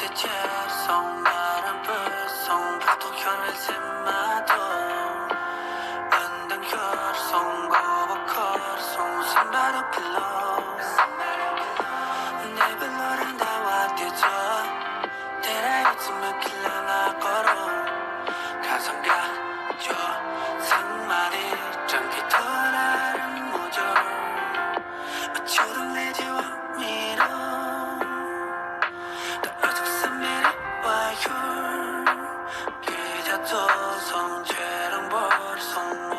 这接送的人不送，不同圈人心马动。완전 결성 거북걸성 신바람 필러 내 별로란 다와 뛰죠 때려 있으면 길러나 걸어 가성 가죠 상말이 장기 터라는 모조 어처럼 내지와 미로 더 어둑한 미래와요 기자도 성체랑 벌성 마